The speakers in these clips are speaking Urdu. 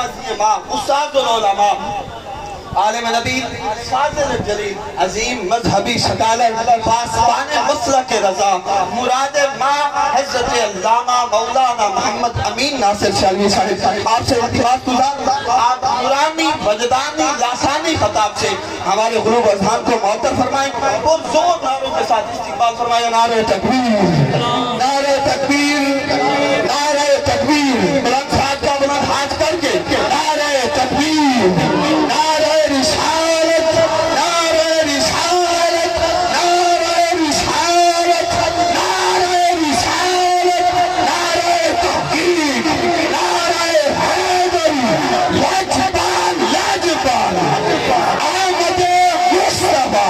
قاضی ماں استاد العلماء عالم نبی فاضل جلیل عظیم مذہبی سکالر پاسبان مسلک رضا مراد ماں حضرت علامہ مولانا محمد امین ناصر شالوی صاحب آپ سے التماس گزار آپ نورانی وجدانی لاسانی خطاب سے ہمارے غروب اذہان کو معطر فرمائیں اور زور نعروں کے ساتھ استقبال فرمائیں نعرہ تکبیر نعرہ تکبیر نعرہ تکبیر بلند ساتھ کا بلند ہاتھ کر کے نعرہ تکبیر نعرہ رسالت نعرہ رسالت نعرہ رسالت نعرہ رسالت نعرہ تحقیق نعرہ حیدر لاجبان لاجبان آمد مصطفیٰ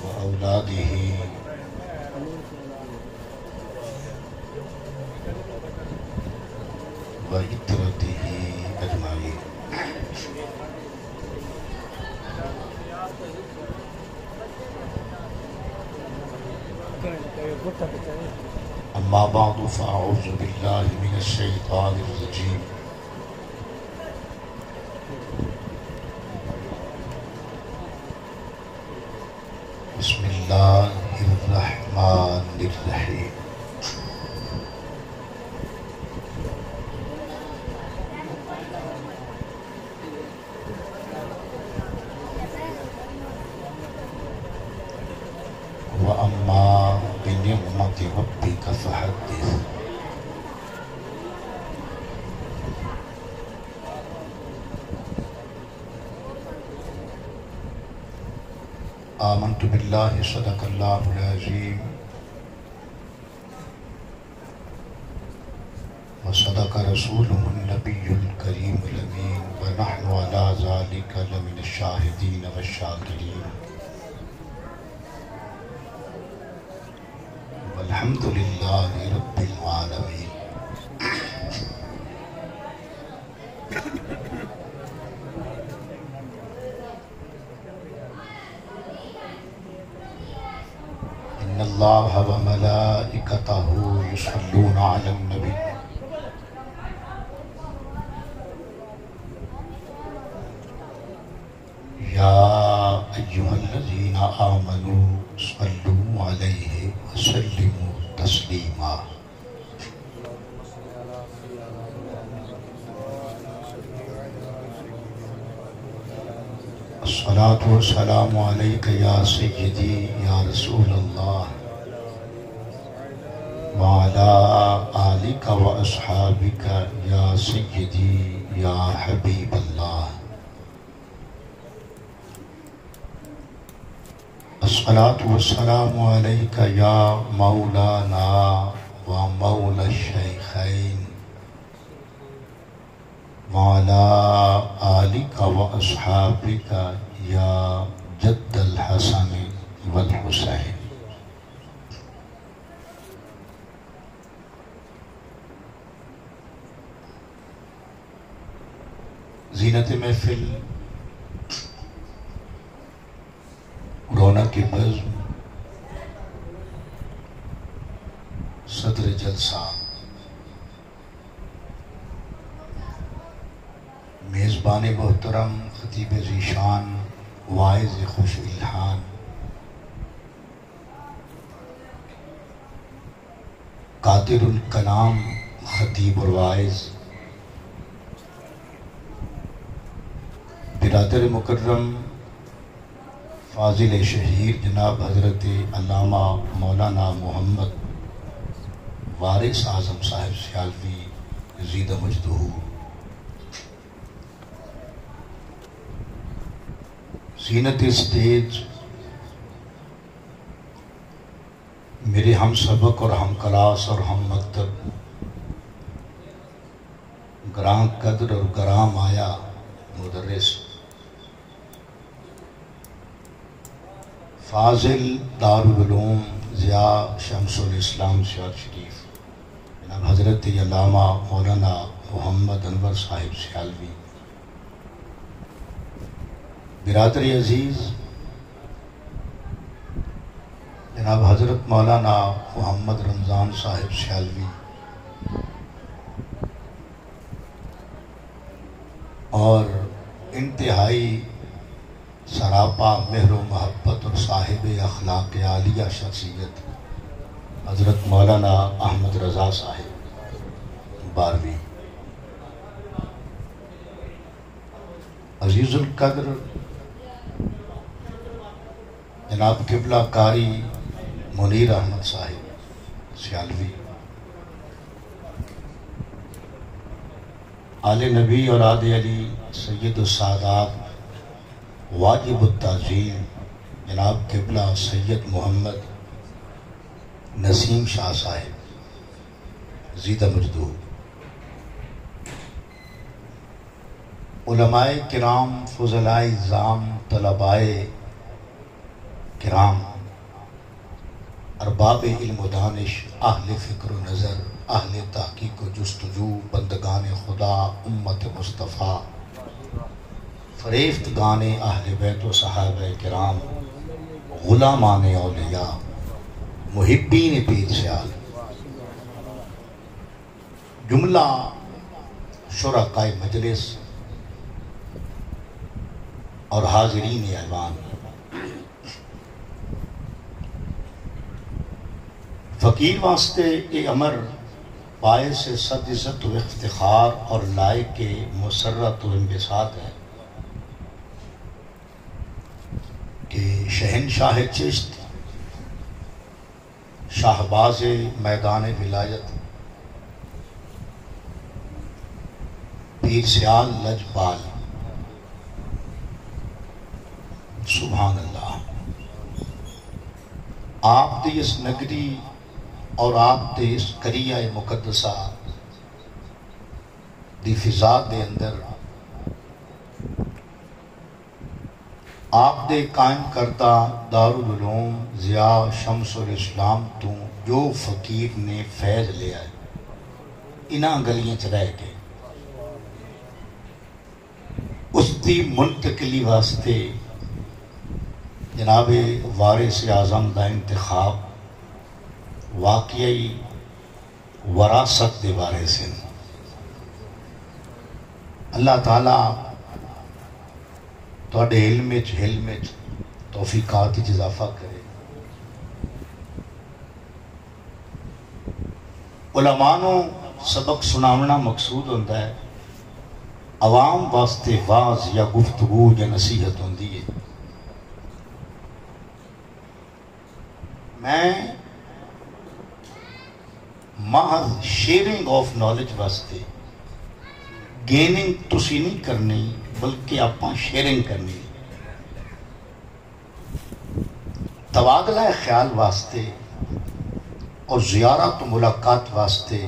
وأولاده وعترته أجمعين. أما بعد فأعوذ بالله من الشيطان الرجيم. بسم الله الرحمن الرحيم. وأما بنعمة ربك فحدث. آمنت بالله صدق الله العظيم وصدق رسوله النبي الكريم الأمين ونحن على ذلك لمن الشاهدين والشاكرين والحمد لله رب العالمين. إن الله وملائكته يصلون على النبي یا ایہا الذین آمنوا صلوا علیہ وسلموا تسلیما۔ الصلاۃ والسلام علیک یا سیدی یا رسول اللہ وعلی آلک و اصحابک یا سیدی یا حبیب اللہ۔ الصلاۃ والسلام علیک یا مولانا و مولا الشیخین وعلی آلک و اصحابک یا جد الحسن والحسین۔ زینت محفل، رونق بزم، صدر جلسہ، میزبان محترم، خطیب ذیشان، واعظ خوش الحان، قادر الکلام، خطیب اور واعظ، برادر مکرم فاضل شہیر جناب حضرت علامہ مولانا محمد وارث اعظم صاحب سیالوی زیدہ مجدہ، زینت اسٹیج میرے ہم سبق اور ہم کلاس اور ہم مکتب، گراں قدر اور گراں مایا مدرس، فاضل دارالعلوم ضیاء شمس الاسلام سیال شریف جناب حضرت علامہ مولانا محمد انور صاحب سیالوی، برادر عزیز جناب حضرت مولانا محمد رمضان صاحب سیالوی، اور انتہائی سراپا مہر و محبت اور صاحب اخلاق عالیہ شخصیت حضرت مولانا احمد رضا صاحب باروی، عزیز القدر جناب قبلہ قاری منیر احمد صاحب سیالوی، آل نبی اور آل علی سید السادات واجب التعظیم جناب قبلہ سید محمد نسیم شاہ صاحب زیدہ مجدہ، علماء کرام، فضلاء اعظام، طلباء کرام، ارباب علم و دانش، اہل فکر و نظر، اہل تحقیق و جستجو، بندگان خدا، امت مصطفیٰ، فریفتگان اہل بیت و صحابہ کرام، غلامان اولیاء، محبین پیر سیال، جملہ شرکاء مجلس اور حاضرین ایوان، فقیر واسطے یہ امر باعث صد عزت و افتخار اور لائق کے مسرت و انبساط ہے کہ شہنشاہ چشت، شاہباز میدان ولایت، پیر سیال لجپال، سبحان اللہ، آپ دی اس نگری اور آپ دے اس قریہ مقدسہ دی فضا دے اندر آپ دے قائم کردہ دارالعلوم ضیاء شمس الاسلام تو جو فقیر نے فیض لیا ہے انہاں گلیاں چ رہ کے اس دی منتقلی واسطے جناب وارث اعظم دا انتخاب واقعی وراثت دے بارے سے اللہ تعالیٰ تواڈے علم توفیقات اضافہ کرے۔ علماء نو سبق سناونا مقصود ہوتا ہے، عوام واسطے واز یا گفتگو یا نصیحت ہوتی ہے۔ میں محض شیئرنگ آف نالج واسطے گیننگ تسی نہیں کرنی بلکہ آپ شیئرنگ کرنی، تبادلہ خیال واسطے اور زیارت و ملاقات واسطے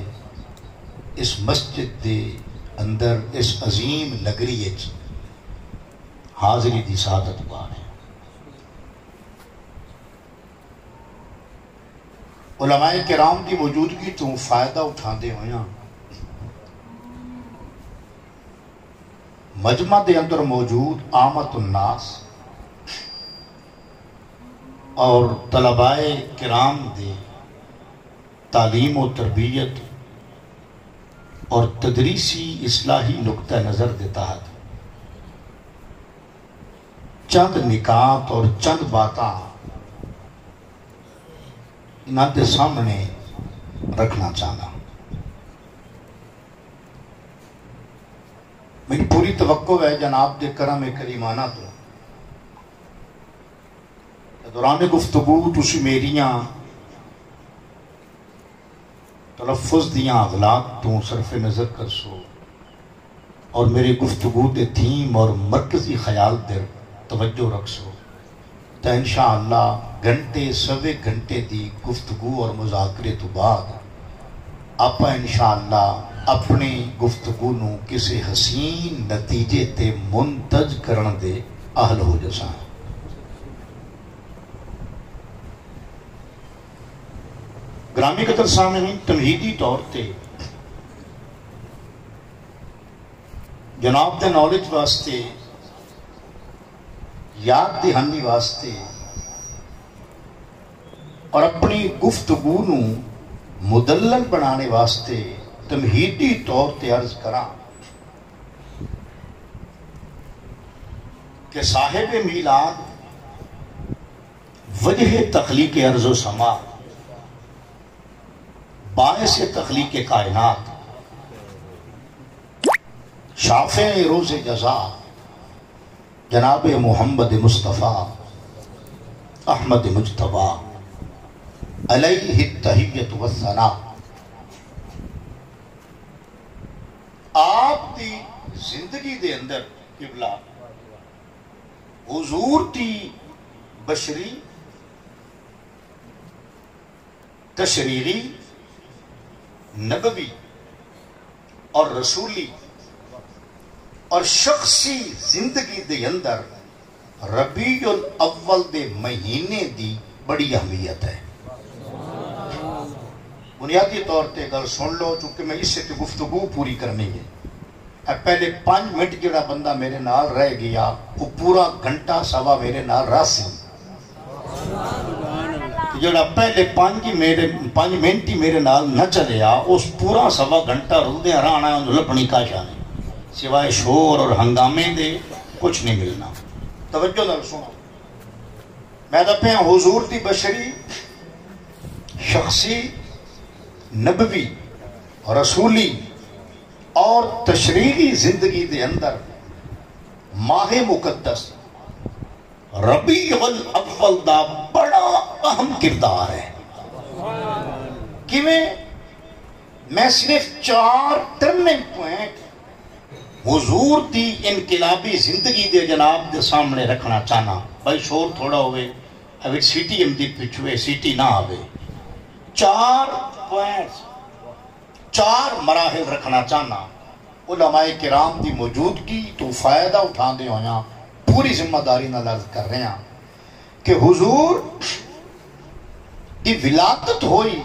اس مسجد دے اندر اس عظیم نگری حاضری دی سعادت پا رہے ہیں۔ علماء کرام کی موجودگی تو فائدہ اٹھاندے ہویاں مجمع دے اندر موجود عامت الناس اور طلباء کرام دے تعلیم و تربیت اور تدریسی اصلاحی نقطہ نظر دے تحت چند نکات اور چند باتاں انہاں دے سامنے رکھنا چاہنا۔ میری پوری توقع ہے جناب دے کرم کریمانہ تو دوران گفتگو تسی میریاں تلفظ دیاں اغلاط تو صرف نظر کر سو اور میرے گفتگو دے تھیم اور مرکزی خیال در توجہ رکھ سو تو انشاءاللہ گھنٹے سوے گھنٹے دی گفتگو اور مذاکرے تو بعد آپ انشاءاللہ اپنی گفتگو نو کسی حسین نتیجے تے منتج کرن دے اہل ہو جساں۔ گرامی قدر سامعین، تمہیدی طور تے جناب دے نالج واسطے، یاد دہانی واسطے اور اپنی گفتگو نو مدلل بنانے واسطے تمہیدی طور تے عرض کراں کہ صاحب میلاد وجہ تخلیق ارض و سما، باعث تخلیق کائنات، شافع روز جزا جناب محمد مصطفیٰ احمد مجتبیٰ علیہ التحیت والثناء، آپ دی زندگی دے اندر قبلہ حضور دی بشری، تشریعی، نبوی اور رسولی اور شخصی زندگی دے اندر ربیع الاول دے مہینے دی بڑی اہمیت ہے۔ بنیادی طور تے گل سن لو، چونکہ میں اس سے گفتگو پوری کرنی ہے۔ پہلے 5 منٹ جڑا بندہ میرے نال رہ گیا وہ پورا گھنٹہ سوا میرے نال رہ سی، جڑا پہلے 5 منٹ ہی میرے نال نہ چلیا اس پورا سوا گھنٹہ رودے رہنا لپنی کا شانے سوائے شور اور ہنگامے دے کچھ نہیں ملنا۔ توجہ نال سنو، میں دپیا حضور دی بشری، شخصی، نبوی، رسولی اور تشریعی زندگی دے اندر ماہ مقدس ربیع الاول دا بڑا اہم کردار ہے۔ کیویں؟ میں صرف 4 ٹرننگ پوائنٹ حضور دی انقلابی زندگی دے جناب دے سامنے رکھنا چاہنا۔ بھائی شور تھوڑا ہوئے، ابھی سیٹی ہم دی پچھوے سیٹی نہ آوے۔ 4 پوائنٹس، 4 مراحل رکھنا چاہنا۔ علماء کرام دی موجودگی تو فائدہ اٹھا دے ہویاں پوری ذمہ داری نہ عرض کر رہے ہیں کہ حضور دی ولادت ہوئی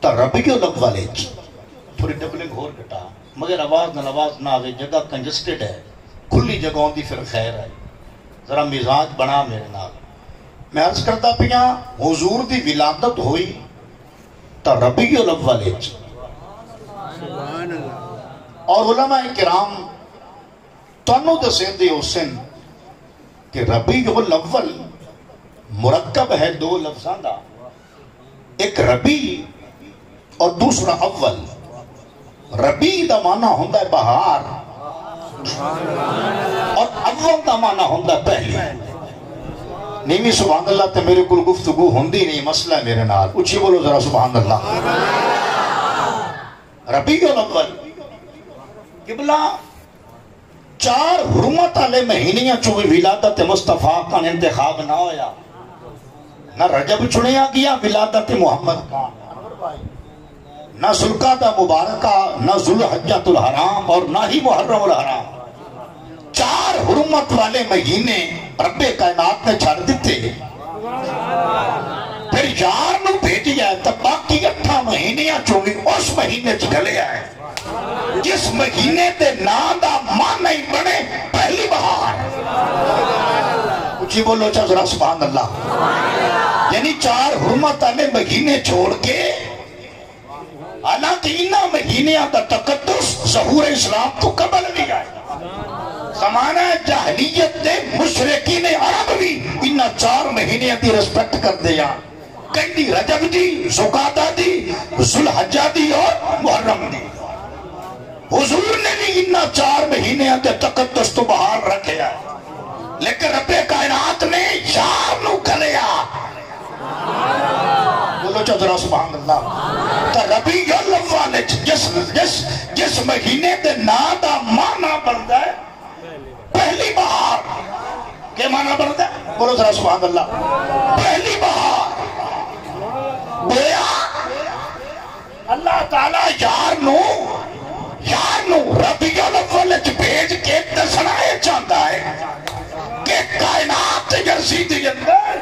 تو ربیع الاول تھوڑی ڈبلنگ ہور گٹا، مگر آواز نہ آوے، جگہ کنجسٹڈ ہے، کھلی جگہوں دی پھر خیر ہے، ذرا مزاج بنا میرے نال۔ میں عرض کرتا پیا حضور دی ولادت ہوئی تو ربیع الاول، اور علماء کرام تانوں دسیں دے حسن کہ ربیع الاول مرکب ہے دو لفظاں دا، ایک ربیع اور دوسرا اول۔ ربیع دا معنی ہوندا ہے بہار، اور اول دا معنی ہوندا ہے پہلی۔ نیمی سبحان اللہ تے میرے کل گفتگو ہوندی نہیں، مسئلہ ہے میرے نال، اچھی بولو ذرا سبحان اللہ۔ ربیع الاول قبلہ 4 حرمت والے مہینیاں چویں ولادت مصطفیٰ کا انتخاب نہ ہویا، نہ رجب چنیا گیا ولادت محمد کا، نہ ذوالقعدہ مبارکہ، نہ ذوالحجۃ الحرام، اور نہ ہی محرم الحرام۔ 4 حرمت والے مہینے رب کائنات نے چھڑ دیتے، پھر یار نو بھیجیا ہے، تب باقی 8 مہینیاں چویں اس مہینے چ گلے آئے، جس مہینے دے نام دا معنی بنے پہلی بہار۔ اچھی بولو چا ذرا سبحان اللہ۔ یعنی 4 حرمت والے مہینے چھوڑ کے، حالانکہ انہاں مہینیاں دا تقدس ظہور اسلام تو قبل نہیں آئے، زمانہ جاہلیت دے مشرکین عرب بھی انہاں 4 مہینیاں دی رسپیکٹ کر دیا، کہیں رجب دی، ذوالقعدہ دی، ذوالحجہ دی اور محرم دی۔ حضور نے بھی انہاں 4 مہینیاں دے تقدس تو باہر رکھیا، لیکن رب کائنات نے یار نو کھلیا۔ بولو چا ذرا سبحان اللہ۔ تو ربیع الاول جس مہینے دے نا دا معنی بندا ہے پہلی بہار۔ کیا معنی بندا ہے؟ بولو ذرا سبحان اللہ۔ پہلی بہار گویا اللہ تعالیٰ یار نو ربیع الاول بھیج کے دسنا یہ چاہتا ہے کہ کائنات یزید کے اندر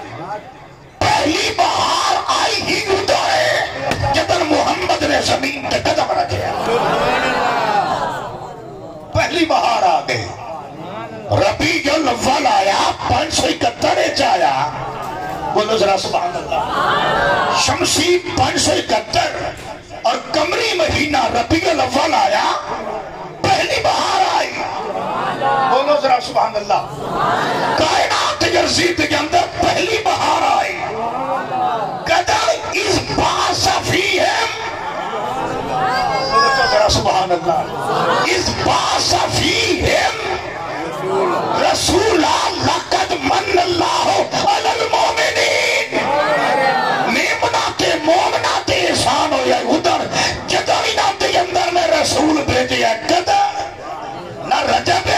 پہلی بہار آئی ہی ہوتا ہے جدن محمد نے زمین پہ قدم رکھے۔ پہلی بہار آ گئی، ربیع الاول آیا، 571 آیا، بولو ذرا سبحان اللہ۔ شمسی 571 اور قمری مہینہ ربیع الاول آیا، پہلی بہار آئی، بولو ذرا سبحان اللہ۔ کائنات یزید کے اندر پہلی بہار آئی، قدر اس باس فیہم، بولو ذرا سبحان اللہ، اس باس فیہم رسولہ لقد من اللہ علی المومنین، مومنہ تے احسان ہویا ادھر جدر انہاں دے اندر میں رسول بھیجیا، قدر نہ رجب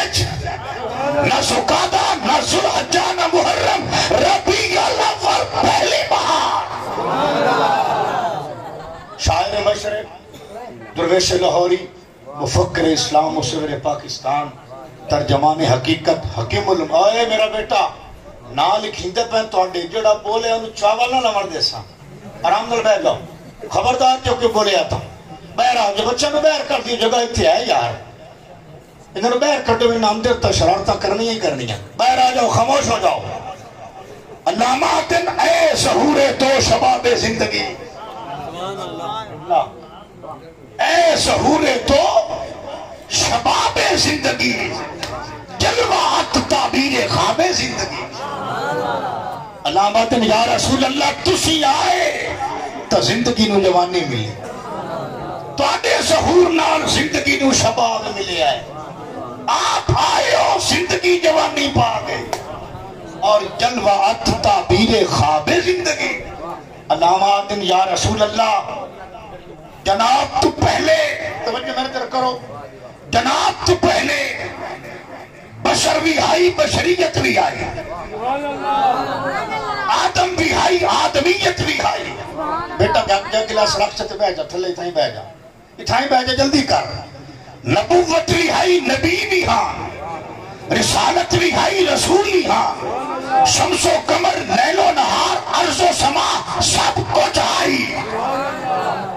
نہ ذوالقعدہ نہ ذوالحجہ نہ محرم، ربیع الاول پہلی بہار۔ شاعر مشرق درویش لاہوری، مفکر اسلام، مصور پاکستان، ترجمان حقیقت، حکیم علم، آئے میرا بیٹا نہ لکھیندے پہن تو انڈے جڑا بولے انہوں چاول نہ لمڑ دے سا، آرام دل بیٹھ جاؤ، خبردار کیوں کہ بولے آتا بہر آؤ، جو بچہ میں بہر کر دی جگہ اتھے ہے یار، انہوں نے بہر کر دے میں نام دیتا شرارتہ کرنی ہی کرنی ہے، بہر آ جاؤ، خاموش ہو جاؤ۔ علاماتن اے ظہور تو شباب زندگی، اے ظہور تو شباب زندگی، جلوات تعبیر خواب زندگی۔ علاماتن یا رسول اللہ تسی آئے تو زندگی نو جوانی ملی، تو آدھے ظہور نال زندگی نو شباب ملے آئے، آپ آئے ہو زندگی جوانی پا گئے، اور جلوات تعبیر خواب زندگی۔ علاماتن یا رسول اللہ، جناب تو پہلے، توجہ میرے طرف کرو، جناب تو پہلے بشر بھی آئی، بشریت بھی آئی، آدم بھی آئی، آدمیت بھی آئی۔ بیٹا جا گلاس رکھ چتے بہ جا، تھلے اتھائیں بہ جا، اتھائیں بہ جا، جلدی کر۔ نبوت بھی آئی، نبی بھی ہاں، رسالت بھی آئی، رسول بھی ہاں، شمس و قمر، لیل و نہار، عرض و سما سب کچھ آئی،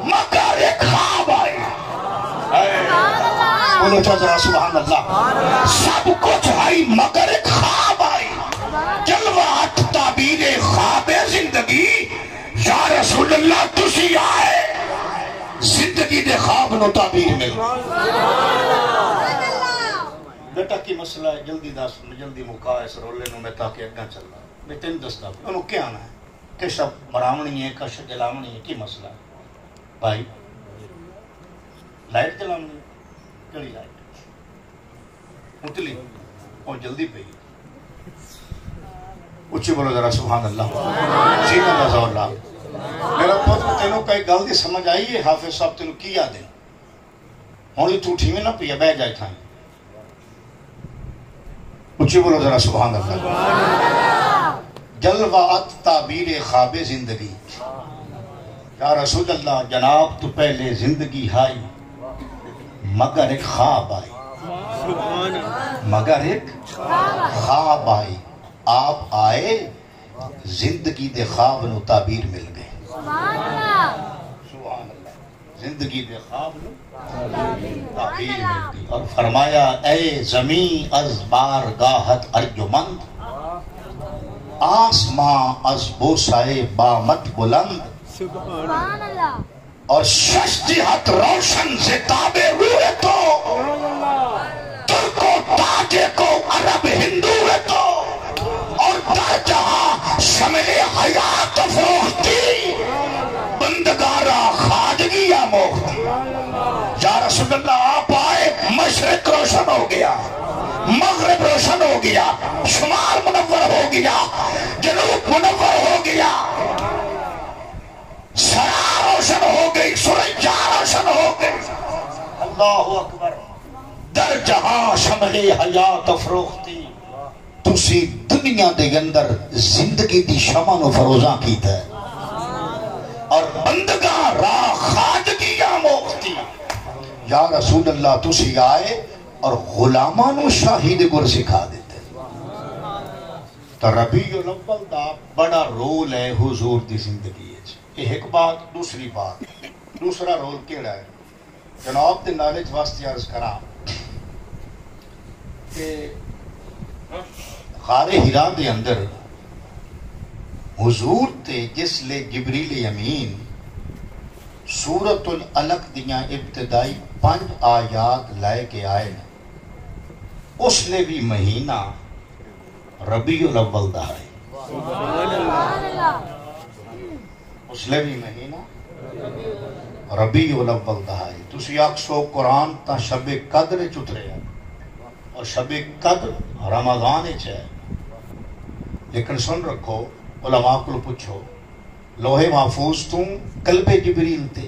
مگر ایک خواب آئی۔ بولو ذرا سبحان اللہ۔ سب کچھ آئی مگر ایک خواب آئی، جلوات تعبیر خواب زندگی۔ یا رسول اللہ تسی آئے زندگی دے خواب نو تعبیر میں بیٹا کی مسئلہ ہے جلدی دس جلدی مکا اس رولے نو میں تاکہ اگاں چلنا میں تین دستا انہوں کیا آنا ہے کہ شب مراونی ہے کش جلاونی ہے کی مسئلہ ہے بھائی لائٹ جلاونی ہے کیڑی لائٹ اتلی اور جلدی پہ اچھی بولو ذرا سبحان اللہ سیدھا رضا اللہ میرا پوت تینوں کئی گل دی سمجھ آئی ہے حافظ صاحب تینوں کی یاد ہے ہونی تو اٹھی میں نہ پیا بہ جائے تھائیں اچھی بولو ذرا سبحان اللہ جلوات تعبیر خواب زندگی یا رسول اللہ جناب تو پہلے زندگی ہائی مگر ایک خواب آئی مگر ایک خواب آئی آپ آئے زندگی دے خواب نو تعبیر مل گئے سبحان اللہ زندگی دے خواب نو تعبیر مل گئی اور فرمایا اے زمین از بارگاہت ارجمند آسمان از بوسائے بامت بلند سبحان اللہ اور شش جہت روشن سے تابع روئے تو ترک و تاجے کو عرب ہندو ہے تو اور در جہاں شمع حیات فروختی بندگارہ خواجگی یا موختی یا رسول اللہ آپ آئے مشرق روشن ہو گیا مغرب روشن ہو گیا شمال منور ہو گیا جنوب منور ہو گیا سرا روشن ہو گئی سرجا روشن ہو گئی اللہ اکبر در جہاں شمع حیات فروختی تسی دنیا دے اندر زندگی دی شمع نو فروزاں کیتا ہے اور بندگاں راہ خواجگی یا موختی یا رسول اللہ تسی آئے اور غلامان و شاہد گر سکھا دیتے تو ربیع الاول دا بڑا رول ہے حضور دی زندگی ہے ایک بات دوسری بات دوسرا رول کیڑا ہے جناب دے نالج واسطے عرض کرا کہ غار ہرا دے اندر حضور تے جس لے جبریل امین سورۃ العلق دیاں ابتدائی 5 آیات لائے کے آئے اس نے بھی مہینہ ربیع الاول دا ہے اس نے بھی مہینہ ربیع الاول دا ہے تسی آکسو قرآن تا شب قدر چترے ہیں اور شب قدر رمضان ہے لیکن سن رکھو علماء کو پوچھو لوہے محفوظ توں قلب جبریل تے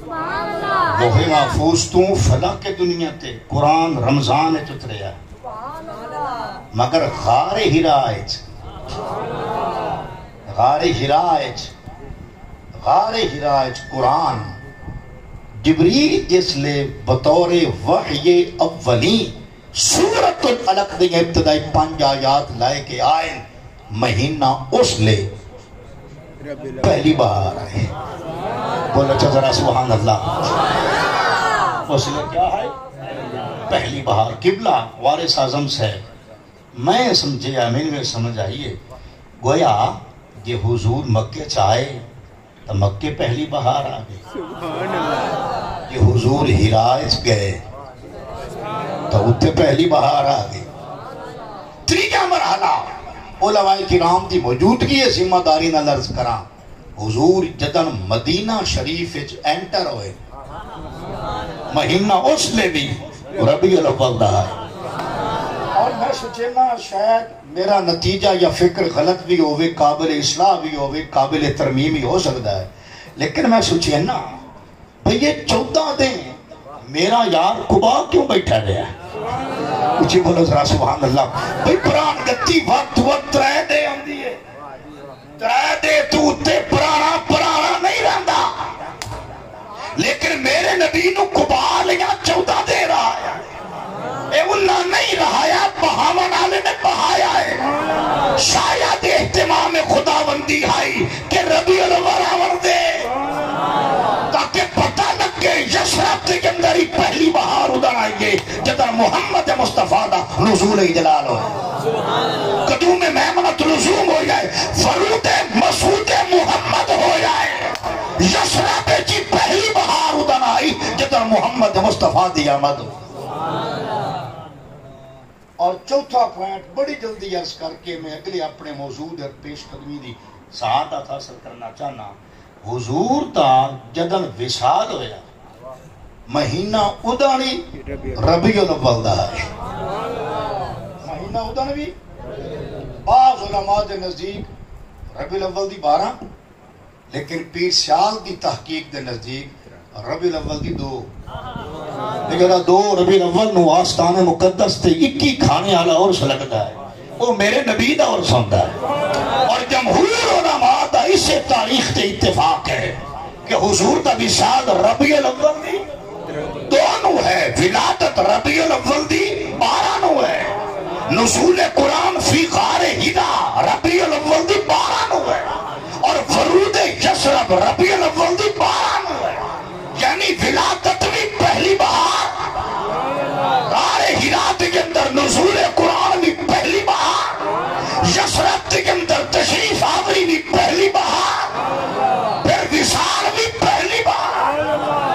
لوہے محفوظ توں فلک کے دنیا تے قرآن رمضان چترے ہے مگر غار ہرا قرآن جبریل جس لے بطور وحی اولی سورۃ العلق دی ابتدائی 5 آیات لائے کے آئے مہینہ اس لے پہلی بار آئے بولو ذرا سبحان اللہ اس لے کیا ہے پہلی بار قبلہ وارث اعظم سے میں سمجھے امین میں سمجھ آئیے گویا یہ حضور مکے چاہے تو مکے پہلی بہار آ گئی یہ حضور ہرائچ گئے تو اتھے پہلی بہار آ گئی تریجہ مرحلہ علماء کرام دی موجودگی ہے ذمہ داری نہ لرز کرا حضور جدن مدینہ شریف انٹر ہوئے مہینہ اس لے بھی ربیع الاول دا ہے اور میں سوچے نا شاید میرا نتیجہ یا فکر غلط بھی ہوئے قابل اصلاح بھی ہوئے قابل ترمیم بھی ہو سکتا ہے لیکن میں سوچے نا بھئی یہ 14 دن میرا یار قبا کیوں بیٹھا رہا ہے اچھی بولو ذرا سبحان اللہ بھئی پران گتی وقت رہ دے ہم دیئے رہ دے تو تے پرانا نہیں رہندا لیکن میرے نبی نو قبا لیا 14 دے رہا ہے اے اللہ نہیں رہایا بہاون آلے نے بہایا ہے شاید اہتمام خداوندی آئی کہ ربیع الاول آور دے تاکہ پتہ لگے یسرب کے اندر ہی پہلی بہار ادھر آئیے جدر محمد مصطفیٰ دا نزول جلال ہوئے قدوم محمد لزوم ہو جائے فرود مسعود محمد ہو جائے یسرب کی پہلی بہار ادھر آئی جدر محمد مصطفیٰ دی آمد اور چوتھا پوائنٹ بڑی جلدی عرض کر کے میں اگلے اپنے موضوع در پیش قدمی دی سعادت حاصل کرنا چاہنا. حضور دا جدن وصال ہویا مہینہ ادانی ربیع الاول دا ہے. مہینہ ادان بھی بعض علماء دے نزدیک ربیع الاول دی 12 لیکن پیر سیال دی تحقیق دے نزدیک ربیع الاول دی 2. لیکن 2 ربیع الاول نو آستان مقدس تے 21 کھانے والا عرس لگتا ہے. وہ میرے نبی دا عرس ہوندا ہے. اور جمہور علماء دا اسے تاریخ تے اتفاق ہے کہ حضور دا وصال ربیع الاول دی 2 نو ہے. ولادت ربیع الاول دی 12 نو ہے. نزول قرآن فی غار حرا ربیع الاول دی 12 نو ہے. اور ورود یثرب ربیع الاول دی 12 نو ہے. یعنی ولادت بھی پہلی بہار، غار حرا کے اندر نزول قرآن بھی پہلی بہار، یثرب کے اندر تشریف آوری بھی پہلی بہار، پھر وصال بھی پہلی بہار.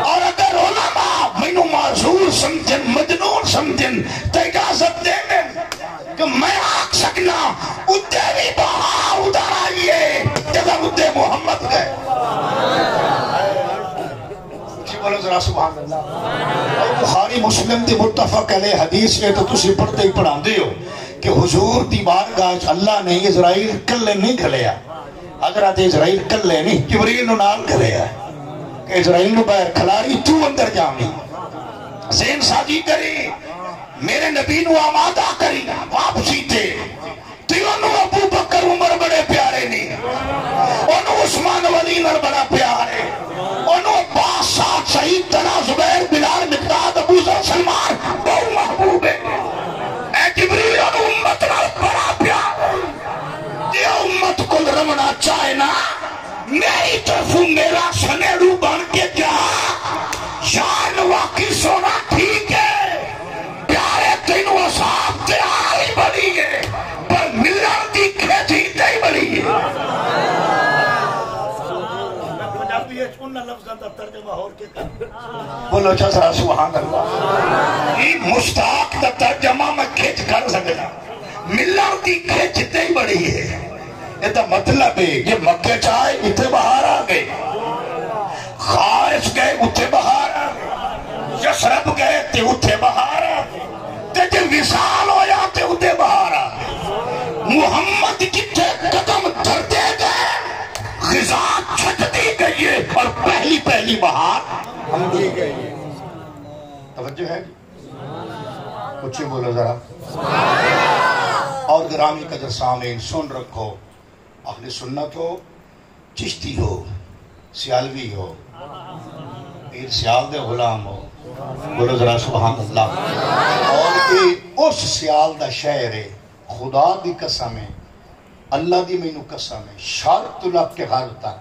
اور اگر علماء مینوں معذور سمجھن، مجنون سمجھن تو اجازت دیں کہ میں آکھ سکنا ادھے بھی بہار ادھر آئیے جب ادھے محمد گئے. بولو ذرا سبحان اللہ. اور بخاری مسلم دی متفق علیہ حدیث ہے تو تسی پڑھتے ہی پڑھان دے ہو کہ حضور دی بارگاہ اللہ نے اسرائیل کلے نہیں کھلیا. حضرت اسرائیل کلے نہیں، جبریل نو نال کھلیا کہ اسرائیل نو باہر کھلاری تو اندر جامی ذہن سازی کری میرے نبی نو آمادہ کری واپسی تے انہوں ابو بکر عمر بڑے پیارے نہیں، انہوں عثمان ولی نر بڑا پیارے، انہوں عباس سعد سعید طلحہ زبیر بلال مقداد ابو ذر سلمان بہو محبوب ہے. اے جبریل انہوں امت نال بڑا پیارے. یہ امت کو رمنا چاہے نا میری طرفوں میرا سنیڑو بن کے جا. شان واقعی سونا ٹھیک ہے پیارے تینوں اصحاب تے آئی بڑی ہے پر ملان دی کھیتی نہیں بڑی ہے. بولو چسرا سبحان اللہ. یہ مشتاق دا ترجمہ میں کھیچ کر سکتا ملان دی کھیچ نہیں بڑی ہے. یہ تو مطلب ہے یہ مکہ چاہے اتھے بہار آگئے، خارج گئے اتھے بہار آگئے، یثرب گئے تے اتھے بہار آگئے، تے جب وصال ہو جاتے اتھے بہار آگئے. محمد جتھے قدم دھرتے گئے غذا چھٹ دی گئی ہے اور پہلی بہار ہم دی گئی ہے. توجہ ہے کچھ بولو ذرا. اور گرامی قدر سامعین سن رکھو، اہل سنت ہو، چشتی ہو، سیالوی ہو، پیر سیال دے غلام ہو، بولو ذرا سبحان اللہ. اور یہ اس سیال دا شہر ہے. خدا دی قسم ہے، اللہ دی مینو قسم ہے، شرق تو لگ کے غرب تک،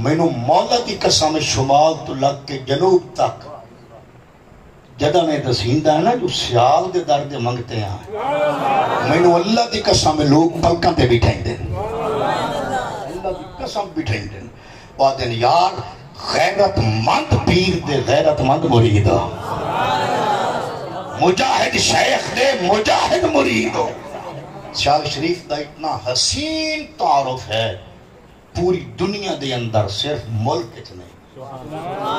مینو مولا دی قسم ہے شمال تو لگ کے جنوب تک. جدہ میں دسیندہ ہے نا جو سیال دے درد منگتے ہیں مینو اللہ دی قسم ہے لوگ پلکاں تے بٹھائیں دیں، اللہ دی قسم بٹھائیں دیں. وعدن یار غیرت مند پیر دے غیرت مند مرید ہو، مجاہد شیخ دے مجاہد مرید ہو. شاہ شریف دا اتنا حسین تعارف ہے پوری دنیا دے اندر، صرف ملک کچھ نہیں.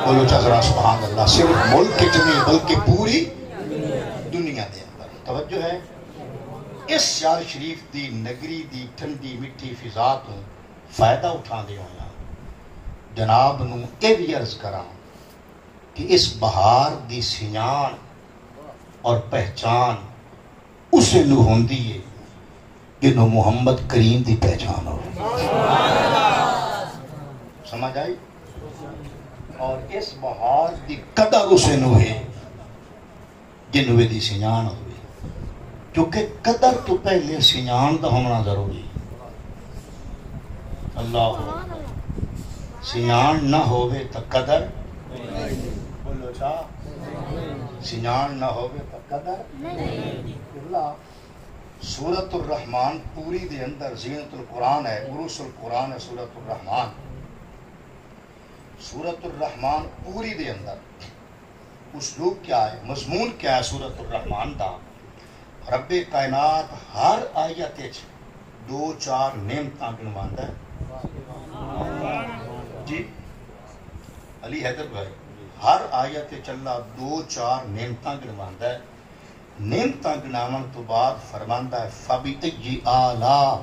بولو چاہا سبحان اللہ. صرف ملک کچھ نہیں بلکہ پوری دنیا دے اندر. توجہ ہے اس شاہ شریف دی نگری دی ٹھنڈی مٹھی فضا تو فائدہ اٹھا دے ہویا جناب نو اے بھی عرض کرا کہ اس بہار دی سنیان اور پہچان اسے نو ہوندی ہے جنہوں محمد کریم دی پہچان ہو. سمجھ آئی؟ اور اس بہار دی قدر اسے نو ہے جنہوں دی سنیان ہوئے، کیونکہ قدر تو پہلے سنیان دا ہونا ضروری. اللہ سنیان نہ ہوئے تا قدر بولو چاہ سنیان نہ ہوئے تا قدر اللہ. سورۃ الرحمن پوری دے اندر زینت القرآن ہے، عروس القرآن ہے سورۃ الرحمن. سورۃ الرحمن پوری دے اندر اسلوب کیا ہے، مضمون کیا ہے سورۃ الرحمن دا؟ رب کائنات ہر آیت دو چار نعمتاں گنواندا ہے جی علی حیدر بھائی ہر آیت چلا دو چار نعمتاں گنواندا ہے نعمتاں گناون تو بعد فرماندا ہے فبئی آلاء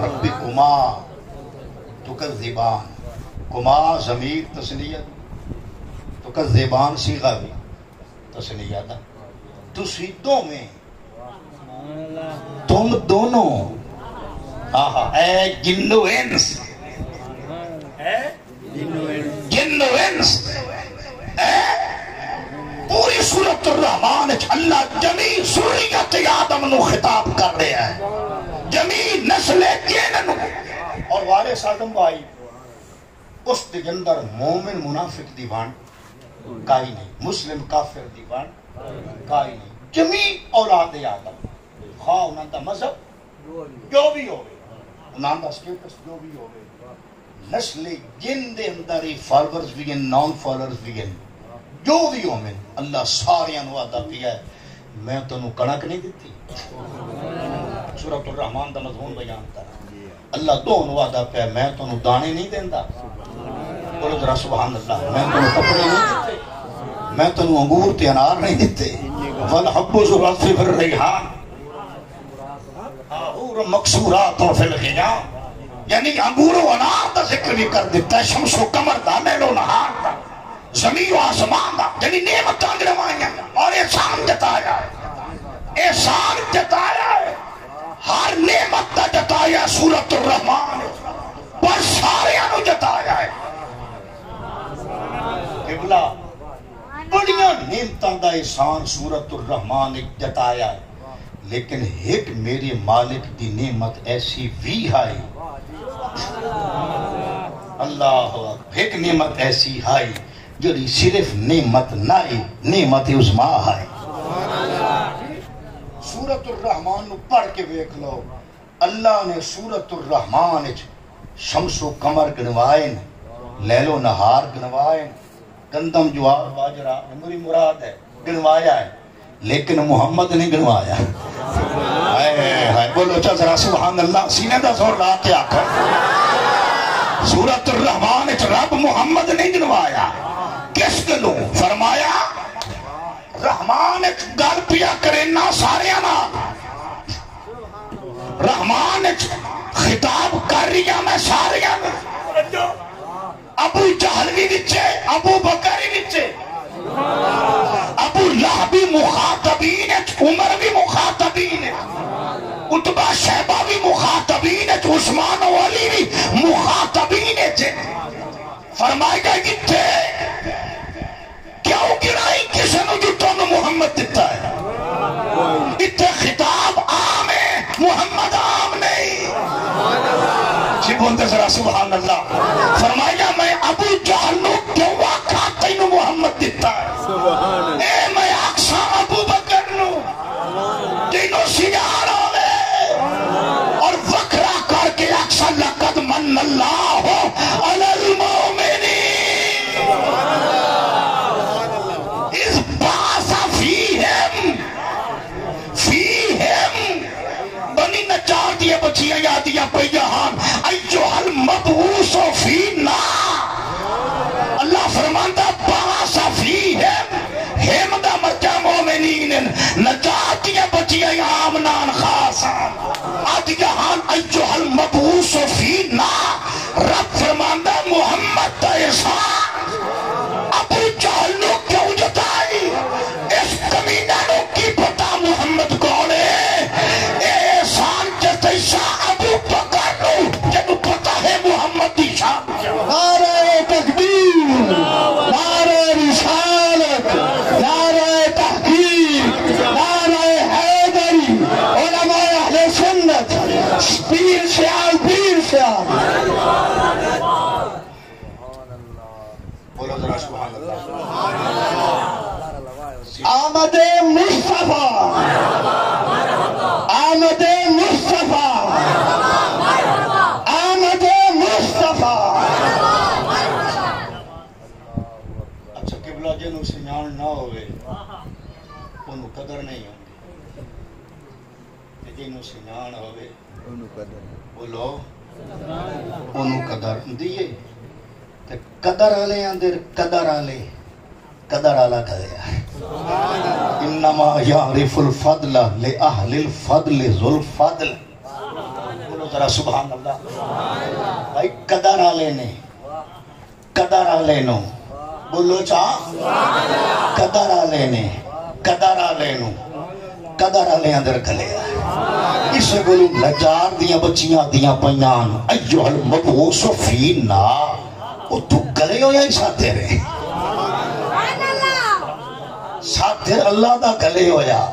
ربکما تکذبان کما ضمیر تثنیہ تکذبان صیغہ بھی تثنیہ دا تسی دو میں تم دونوں اے جن و انس جن و انس پوری سورۃ الرحمن اللہ جمیع ذریت آدم نو خطاب کر رہا ہے جمیع نسل جن نو اور وارث آدم بھائی اس دے اندر مومن منافق دی وانڈ کائی نہیں مسلم کافر دی وانڈ کائی نہیں جمیع اولاد آدم خواہ انہاں دا مذہب جو بھی ہوئے انہاں دا سٹیٹس جو بھی ہوئے نسل جن دے اندر ہی فالورز بھی ہیں نان فالورز بھی ہیں جو بھی ہوئے اللہ سارے وعدہ پیا ہے میں تنوں کڑک نہیں دیتی سورۃ الرحمن دا مضمون بیان کر اللہ دون وعدہ پیا میں تنوں دانے نہیں دیندا بولو ذرا سبحان اللہ میں تنوں کپڑے نہیں دیتے میں تنوں انگور تے انار نہیں دیتے والحب ذو العصف الریحان اور مقصورات فی الغیام یعنی انگور و انار دا ذکر بھی کر دیتا ہے شمس و قمر دا لیل و نہار دا زمین و آسمان دا یعنی نعمت گنوائیاں اور احسان جتایا ہے احسان جتایا ہے ہر نعمت دا جتایا ہے سورۃ الرحمن پر سارے انو جتایا ہے قبلہ بڑیاں نعمتاں دا احسان سورۃ الرحمن جتایا ہے لیکن ایک میرے مالک دی نعمت ایسی بھی ہے اللہ ایک نعمت ایسی ہے جو صرف نعمت نہ نعمت عظما ہے سورۃ الرحمن نو پڑھ کے دیکھ لو اللہ نے سورۃ الرحمن شمس و قمر گنوائے لیل و نہار گنوائے گندم جوار باجرہ میری مراد ہے گنوایا ہے لیکن محمد نہیں گنوایا بولو چل ذرا سبحان اللہ سینے دا زور لا کے آکھو سورۃ الرحمن رب محمد نہیں گنوایا کس گلوں فرمایا رحمان گل پیا کرے نہ سارے نا رحمان خطاب کر رہی میں سارے ابو جہل بھی وچے ابو بکر بھی وچے ابو لہب بھی مخاطبین عمر بھی مخاطبین عتبہ شیبہ بھی مخاطبین عثمان و علی بھی مخاطبین فرمائے گا جتھے کیوں گرائی کسے نو جو تم محمد دیتا ہے اتھے خطاب عام ہے محمد عام نہیں جی بولتے ذرا سبحان اللہ فرمائے گا میں ابو جہل نو کیوں آکھا تینو محمد دیتا ہے اے میں آکسا ابو بکر نو تینو سیار ہوئے اور وکرہ کر کے آکسا لقد من اللہ علی المومنین اس باسا فیہم بنی نچار دیا بچیاں یادیاں پہ جہان ایوہ المبعوث فینا اللہ فرماندہ باسا فیہم ہم دا مرجع مومنین نجات دیا بچیاں آمنان خاصان آج جہان ایوہ المبعوث فینا رب فرماندہ محمد دا احسان ابو جہل نو کیوں جتائی اس کمینہ نو کی پتا محمد کونے احسان جتیسا ابو بکر نو جنو پتا ہے محمد دی شان نعرہ تکبیر نعرہ رسالت نعرہ تحقیق نعرہ حیدری علماء اہل سنت پیر سے آل پیر سے آل بولو ذرا سبحان اللہ آمد مصطفیٰ آمد مصطفیٰ آمد مصطفیٰ اچھا قبلہ جنو سنیان نہ ہوئے انہوں قدر نہیں ہوتی جنہوں سنان ہوئے بولو انہوں قدر دیئے قدر آلے اندر قدر آلے قدر آلہ کریا انما یعرف الفضل لأہل الفضل ذو الفضل بولو ذرا سبحان اللہ بھائی قدر آلے نے قدر آلے نو بولو چاہ قدر آلے نے قدر آلے نو قدر آلے اندر کھلیا اس سے بولو نجار دیاں بچیاں دیاں پنیان ایوہ المبعوث فینا وہ تو گلے ہو یا ہی ساتھے رہے ساتھے اللہ دا گلے ہو یا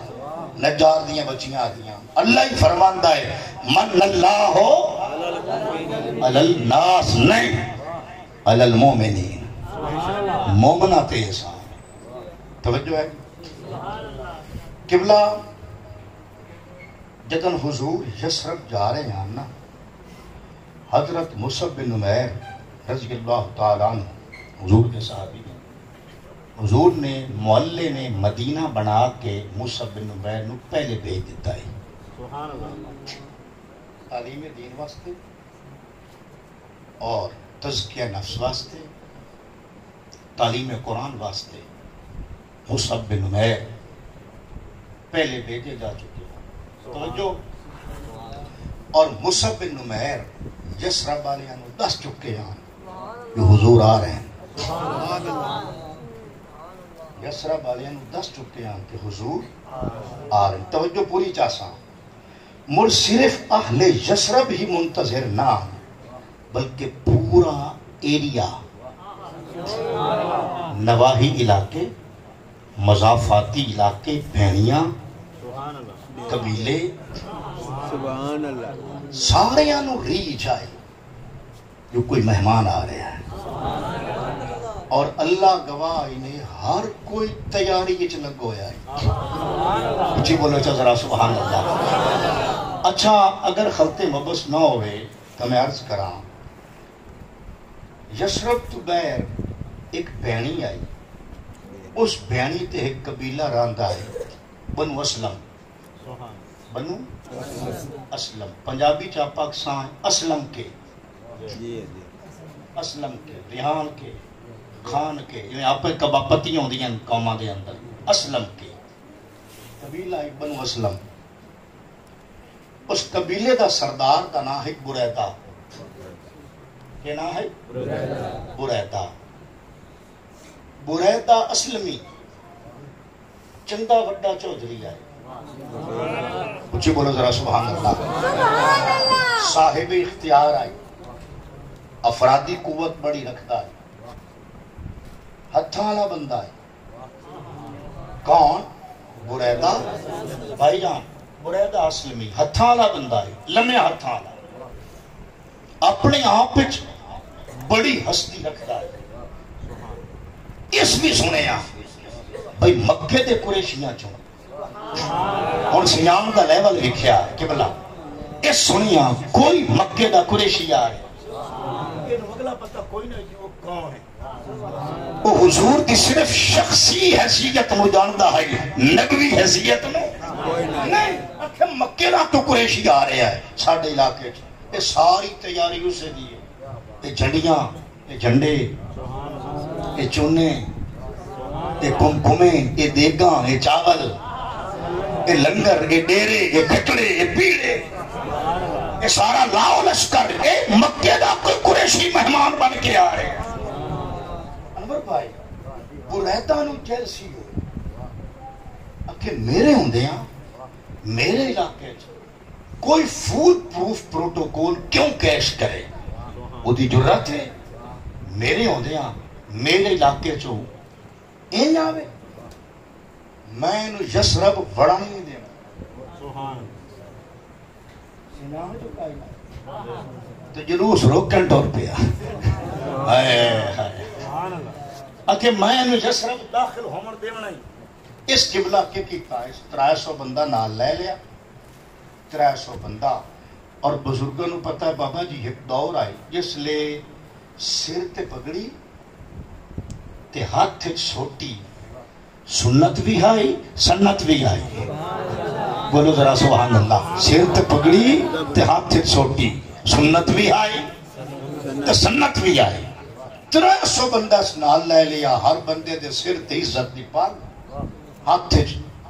نجار دیاں بچیاں دیاں اللہ ہی فرماندہ ہے من اللہ ہو علی الناس نہیں علی المومنین مومنہ تیسا توجہ ہے قبلہ جدن حضور یسرب جا رہے ہیں نا حضرت مصعب بن عمیر رضی اللہ تعالیٰ عنہ حضور کے صحابی ہیں حضور نے معلے نے مدینہ بنا کے مصعب بن عمیر نے پہلے بھیج دیتا ہے تعلیم دین واسطے اور تزکیہ نفس واسطے تعلیم قرآن واسطے مصعب بن عمیر پہلے بھیجے جا چکے ہیں توجہ اور مصعب بن عمیر یسرب والیاں نو دس چکے ہیں جو حضور آ رہے ہیں یسرب والیاں نو دس چکے ہیں کہ حضور آ رہے ہیں توجہ پوری چاسا مر صرف اہل یسرب ہی منتظر نہ بلکہ پورا ایریا نواحی علاقے مضافاتی علاقے بھینیاں قبیلے سارے انہوں ری جائے جو کوئی مہمان آ رہا ہے اور اللہ گواہ انہیں ہر کوئی تیاری کچھ لگ ہویا ہے جی بولو چا ذرا سبحان اللہ اچھا اگر خلط مبس نہ ہوئے تو میں عرض کراں یسرب تو بیر ایک بینی آئی اس بینی تے ایک قبیلہ راندہ ہے بنو اسلم بنو اسلم پنجابی چاہ پاکستان اسلم کے اسلم کے ریحان کے خان کے یعنی آپ کبا پتی ہوں دیا قومہ دے اندر اسلم کے قبیلہ ایک بنو اسلم اس قبیلے دا سردار دا نام ہے بریدہ کہ نام ہے بریدہ بریدہ اسلمی چندہ وڈا چودھری آئے کچھ بولو ذرا سبحان اللہ صاحب اختیار آئی افرادی قوت بڑی رکھتا ہے ہتھانا بندہ ہے کون بریدہ بھائی جان بریدہ اسلمی ہتھانا بندہ ہے لمحے ہتھانا اپنے آپ بڑی ہستی رکھتا ہے اس بھی سنے آپ بھئی مکے دے قریشیاں چون اور سیام دا لیول لکھیا کہ بلا اس سنیاں کوئی مکے دا قریشی آئے لیکن اگلا پتہ کوئی نہیں کہ وہ کون ہے وہ حضور کی صرف شخصی حیثیت نو جاندہ ہے نبوی حیثیت نو نہیں اکھے مکے دا تو قریشی آ رہے ہیں ساڑھے علاقے یہ ساری تیاری اسے دیئے یہ جھنڈیاں یہ جھنڈے یہ چونے یہ کمکمیں یہ دیگاں یہ چاول یہ لنگر یہ ڈیرے یہ کھٹڑے یہ پیڑے یہ سارا لاؤ لشکر یہ مکے دا کوئی قریشی مہمان بن کے آ رہے ہیں انور بھائی بریدہ نو جیلسی ہو کہ میرے ہوں دے ہیں میرے علاقے کوئی فول پروف پروٹوکول کیوں کیش کرے وہ دی جرات ہے میرے ہوں دے ہیں میرے علاقے چو این آوے میں انہوں یسرب وڑا نہیں دینا تو جلوس روکن ٹور پیا اکھے میں انہوں یسرب داخل ہومن دینا نہیں اس قبلہ کے کیتا اس 300 بندہ نال لے لیا 300 بندہ اور بزرگوں نے پتا ہے بابا جی ایک دور آئی جس لے سر تے پگڑی تے ہاتھ تے چھوٹی سنت بھی آئی سنت بھی آئی. بولو ذرا سبحان اللہ. سر تے پگڑی تے ہاتھ تے چھوٹی. سنت بھی آئی تے سنت بھی آئی. 300 بندہ نال لے لیا. ہر بندے دے سر تے عزت دی پاگ, ہاتھ تے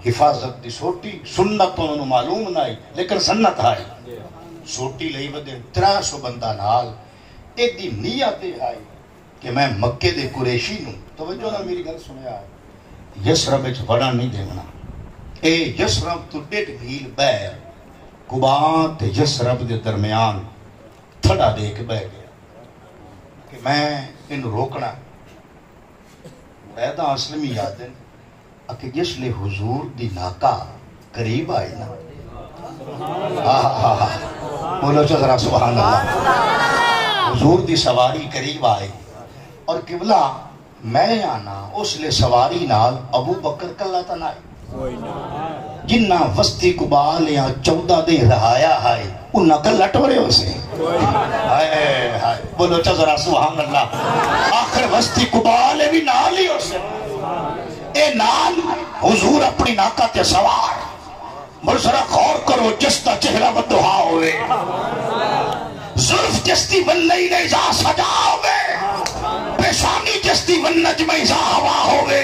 حفاظت دی سوٹی. سنت انہوں نے معلوم نہ آئی لیکن سنت آئی. سوٹی لئی ودے 300 بندہ نال. ایک دی نیت آئی کہ میں مکے دے قریشی نوں, توجہ نہ میری گل سنیا, یسرب وچ وڑا نہیں دینا. اے یسرب تو 1.5 میل بیر قبا تے یسرب دے درمیان تھڑا دے کے بہ گیا کہ میں ان روکنا. عیدہ اسلمی یاد ہے کہ جس لئے حضور دی ناکا قریب آئی نا, بولو چا ذرا سبحان اللہ. حضور دی سواری قریب آئی اور قبلہ میں آنا اس لئے سواری نال ابو بکر کلا تا نائی. جنہ وستی قبال یا 14 دے رہایا ہے انہا کل لٹورے ہو سے. بولو چا ذرا سبحان اللہ. آخر وستی قبال بھی نال ہی ہو سے. اے نال حضور اپنی ناکہ تے سوار. مرسرہ غور کرو جستا چہرہ بدہا ہوئے, ظلف جستی واللیل ازا سجا ہوئے, پیشانی جستی والنجم ازا ہوا ہوئے,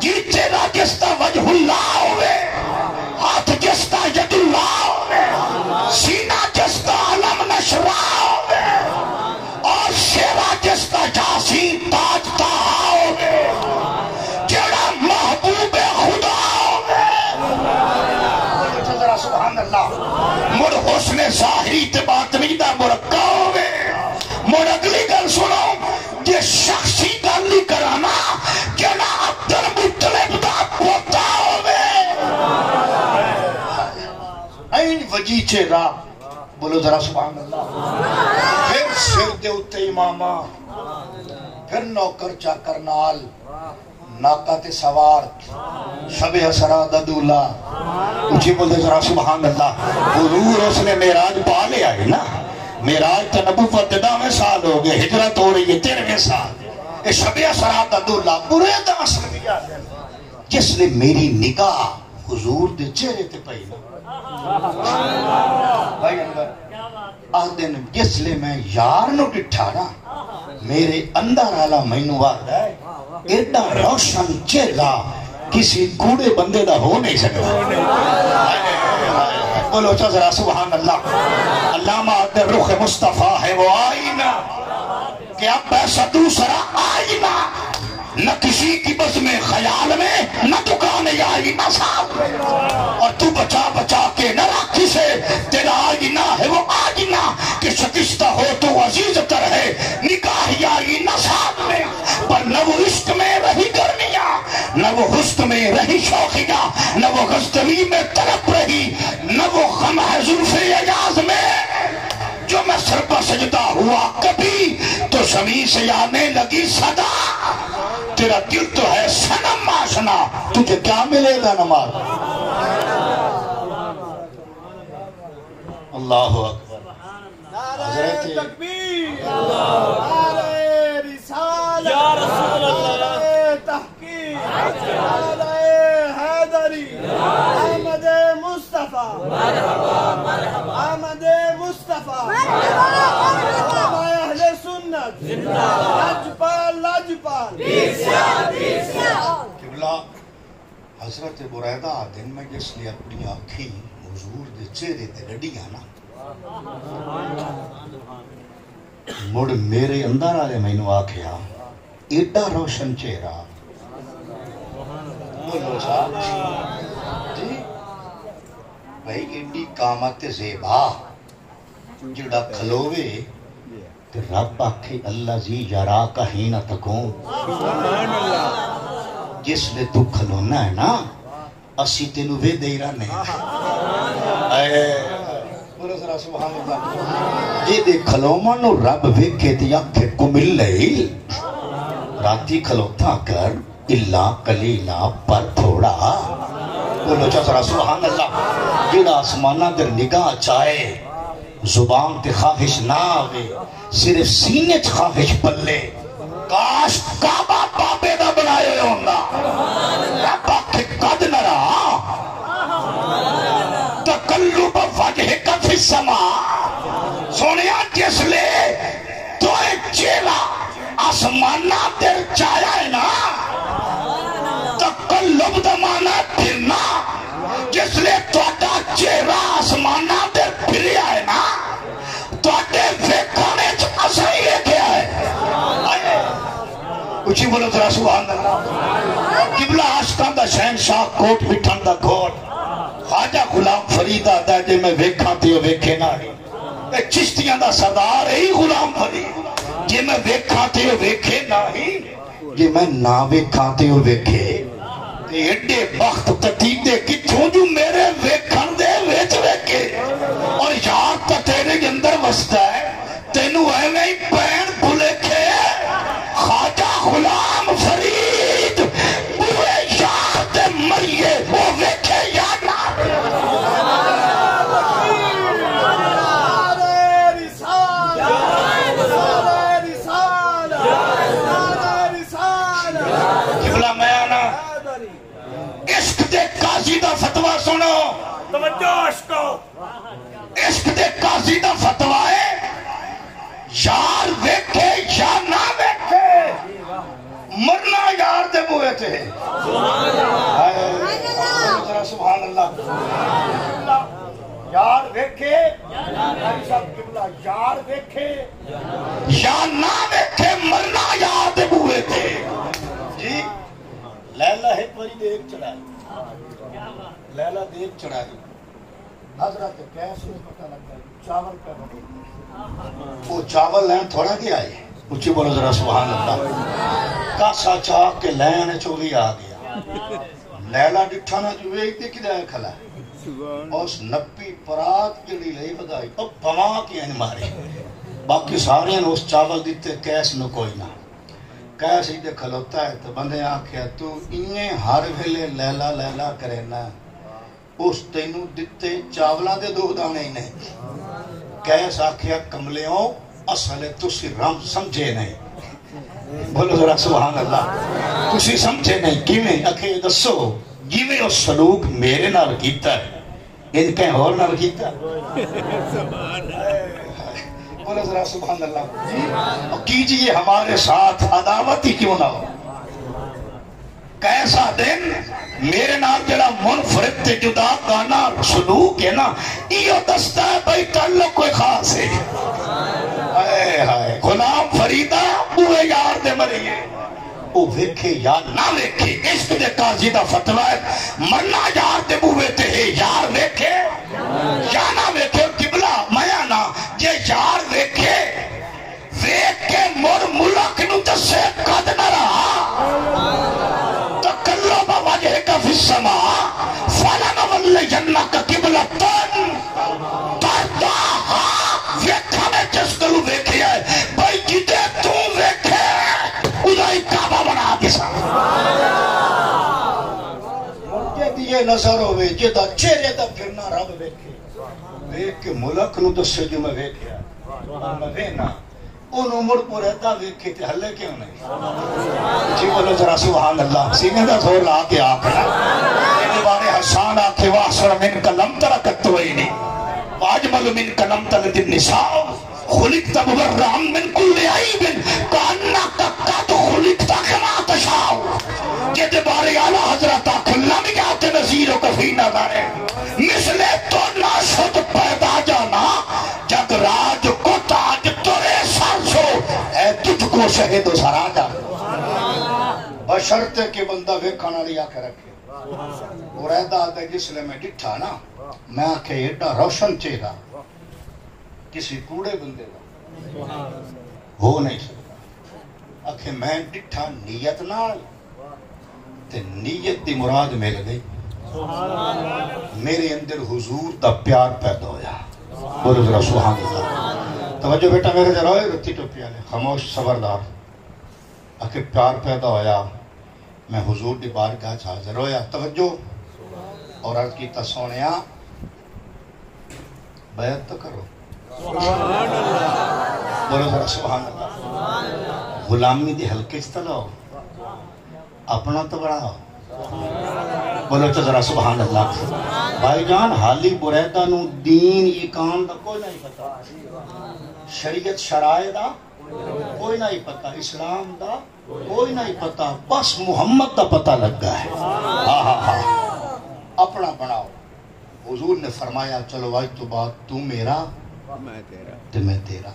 جیت چہرہ جستا وجہ اللہ ہوئے, ہاتھ جستا ید اللہ ہوئے, سینہ جستا علم نشرہ ہوئے, اور شیرہ جستا جاسین تاج تاہا ہوئے, جڑا محبوب خدا ہوئے. سبحان اللہ. مڑ حسن ظاہری تے باطنی دا مرکہ ہوئے. مڑ اگلی گل سنو, یہ شخصی گل نہیں کرانا جڑا عبد المطلب دا پوتا ہوئے. این وجی چہرہ. بولو ذرا سبحان اللہ. پھر سر دے اتے امامہ, پھر نوکر چاکر نال, ناکہ تے سوار, شب اسرا ددولا. اچھی بولتے ذرا سبحان اللہ. حضور اس نے معراج پا لے آئے نا. معراج تے نبوت 10ویں سال ہو گئے, ہجرت ہو رہی ہے 13ویں سال. اے شب اسرا ددولا برے دا اثر دیا جس نے میری نگاہ حضور دے چہرے تے پئی نا. بھائی اندر آہ دن جس لئے میں یار نو ڈٹھا نا, میرے اندر آلا مینو وارد ہے ایڈا روشن چہرہ کسی کوڑے بندے دا ہو نہیں سکتا. بولو چا ذرا سبحان اللہ. علامہ در رخ مصطفیٰ ہے وہ آئینہ کہ اب ایسا دوسرا آئینہ نہ کسی کی بزم خیال میں نہ دکان آئینہ صاحب میں, اور تو بچا بچا کے نہ راکھی سے تیرا آئینہ ہے وہ آئینہ کہ شکستہ ہو تو عزیز تر ہے نکاح آئینہ صاحب میں. پر نہ وہ عشق میں رہی گرمیاں, نہ وہ حسن میں رہی شوقیاں, نہ وہ غزدوی میں طرف رہی, نہ وہ غم ہے زلف اجاز میں. جو میں سر پر سجدہ ہوا کبھی تو زمین سے آنے لگی صدا. تیرا دل تو ہے صنم آشنا, تجھے کیا ملے گا نماز. اللہ اکبر. حضرت تکبیر, نعرہ رسالت, یا رسول اللہ, تحقیق, نعرہ حیدری, احمد مصطفیٰ, احمد مصطفیٰ, اہل سنت, لاجپال لاجپال. قبلہ حضرت بریدہ دن میں جس نے اپنی آنکھیں حضور دے چہرے تے گڈیاں نا, مڑ میرے اندر آلے میں نو آکھیا ایڈا روشن چہرہ. بولو صاحب جی بھائی ایڈی قامت زیبا جڑا کھلوے تے رب آکھے اللہ زی یارا کہین تکون. جس لئے تو کھلونا ہے نا اسی تینو وے دے رہنے. بولو ذرا سبحان اللہ. یہ دے کھلومانو رب ویکھے تے آکھے کم اللیل, راتی کھلوتا کر اللہ قلیلہ پر تھوڑا. بولو ذرا سبحان اللہ. جڑا آسمانہ در نگاہ چاہے, زبان تے خواہش نہ آوے, صرف سینے چ خواہش پلے, کاش کعبہ بابے دا بنائے ہوندہ. زمانہ تیر چایا ہے نا تقلب دمانا پھرنا جس لئے توڑا چہرہ آسمانہ تیر پھریا ہے نا توڑے ویکھانے اثر ہی لے گیا ہے اچھی بولو ذرا سبحان اللہ قبلہ عاشقان دا شہنشاہ کوٹ بٹھان دا کوٹ خواجہ غلام فرید آتا ہے جے میں ویکھاں تے ویکھے نہ ہی چشتیاں دا سردار ہے غلام فرید جے میں ویکھاں تے ویکھے نہ ہی جے میں نہ ویکھاں تے ویکھے تے ایڈے بخت تتیدے کتھوں جو میرے ویکھن دے ویچ ویکھے اور یاد تا تیرے اندر وستا ہے تینو ایویں ہی پین بھولے کھے خواجہ غلام فرید بوئے یاد مریے وہ ویکھے یا نہ قاضی دا فتوہ سنو توجہ عشقو عشق دے قاضی دا فتوہ ہے یار ویکھے یا نہ ویکھے مرنا یار دے بوئے تھے سبحان اللہ یار ویکھے یار ویکھے یا نہ ویکھے مرنا یار دے بوئے تھے جی لیلہ ایک باری دیکھ چڑھائی لیلہ دیکھ چڑھائی حضرت کیسے پتہ لگتا ہے چاول پہ بڑھو وہ چاول لین تھوڑا کی آئی اچھی بولو ذرا سبحان اللہ کاسا چاک کے لین چولی آ گیا لیلہ ڈٹھانا جو ایک دیکھ دے کھلا ہے اور اس نپی پرات کے لیے لئی بدائی اب بما کی این مارے باقی سارے نے اس چاول دیتے کیس نو کوئی نہ کیس ہی دے کھلوتا ہے تو بندے آکھیا تو انہیں ہر بھلے لیلہ لیلہ کرے نا اس تینو دیتے چاولا دے دو دانے ہی نہیں کیس آکھیا کملیوں اصلے تسی رم سمجھے نہیں بولو ذرا سبحان اللہ تسی سمجھے نہیں کیویں اکھے دسو جیویں اس سلوک میرے نال کیتا ہے ان کہیں اور نال کیتا بولو ذرا سبحان اللہ کیجئے ہمارے ساتھ عداوت ہی کیوں نہ ہو کیسا دن میرے نام جڑا منفرد تے جدا گانا سلوک ہے نا یہ دستا ہے بھائی تعلق کوئی خاص ہے غلام فریدہ بوئے یار دے مریے وہ ویکھے یا نہ ویکھے عشق دے قاضی دا فتوہ ہے مرنا یار دے بوئے تے ہے یار ویکھے یا نہ ویکھے قبلہ میاں نا جے یار ویکھے ویکھ کے مر ملک نو دسے قد نہ رہا تقلب وجہک فی السماء فلنولیعنک قبلۃ ترضاہا ویکھا میں جس کلو ویکھے ہے بھائی جدے تو ویکھے ادھائی کعبہ بنا دیسا مرجے دیئے نظر ہوئے جدہ چہرے دا پھرنا رب ویکھے ویکھ کے ملک نو دسے جو میں ویکھے میں وینا ان عمر کو رہتا ویکھے تھے حلے کیوں نہیں جی بولو ذرا سبحان اللہ سینے دا زور لا کے آکھنا یہ بارے حسان آکھے واسر من کلم ترکت توئینی واجمل من کلم تلد النساء خلقت مبرہم من کل عیب کانکا قد خلقت کما تشاؤ یہ دے بارے اعلیٰ حضرت آکھلا بھی کہتے نظیر و کفی نظر ہے مثل تو نہ شد پیدا جانا جگ راج کو تاج تورے سانسو اے تجھ کو شہد و سراجا بشرط کے بندہ ویکھانا لیا کے رکھے وہ رہتا آتا ہے جس لئے میں ڈٹھا نا میں آکھے ایڈا روشن چہرہ کسی کوڑے بندے دا ہو نہیں سکتا آکھے میں ڈٹھا نیت نہ تے نیت دی مراد مل گئی میرے اندر حضور دا پیار پیدا ہویا بولو ذرا سبحان اللہ توجہ بیٹا میرے ذرا ہوئے رتی ٹوپی والے خاموش صبردار آکھے پیار پیدا ہویا میں حضور دی بارگاہ چ حاضر ہویا توجہ اور عرض کی سونیا بیعت تو کرو بولو ذرا سبحان اللہ غلامی دی حلقے چ تلاؤ اپنا تو بڑھاؤ بولو تو ذرا سبحان اللہ بھائی جان حالی بریدہ نو دین یہ کام دا کوئی نہیں پتا شریعت شرائع دا کوئی نہیں پتا اسلام دا کوئی نہیں پتا بس محمد دا پتا لگا ہے اپنا بناؤ حضور نے فرمایا چلو آج تو بعد تو میرا تو میں تیرا